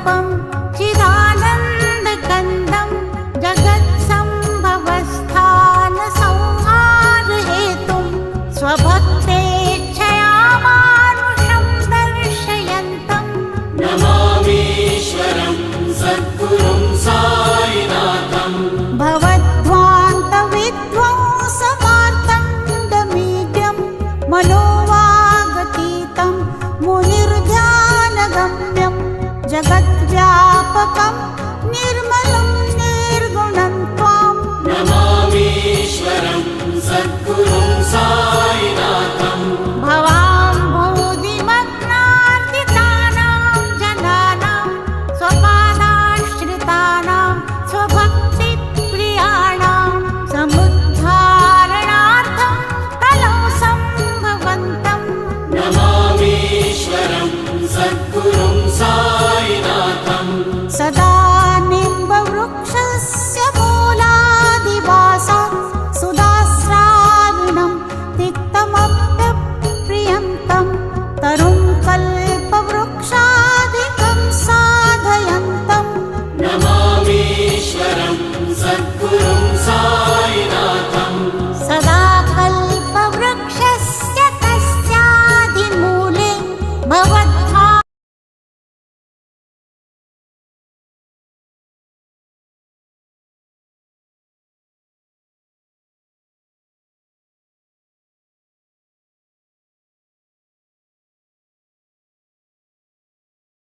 स्वरूपं चिदानन्दकन्दं जगत्सम्भवस्थानसंहारहेतुं स्वभक्तेच्छया मानुषं दर्शयन्तं नमामीश्वरं सद्गुरुं साईनाथं भवद्ध्वान्तविध्वंसमार्तण्डमीड्यं मनोवागतीतं मुनिर्ध्यानगम्यं जगद्व्यापकं निर्मलं निर्गुणं त्वां नमामीश्वरं सद्गुरुं साईनाथं भवाम्भोधिमग्नार्दितानां जनानां स्वपादाश्रितानां स्वभक्तिप्रियाणां समुद्धारणार्थं कलौ सम्भवन्तं नमामीश्वरं सद्गुरुं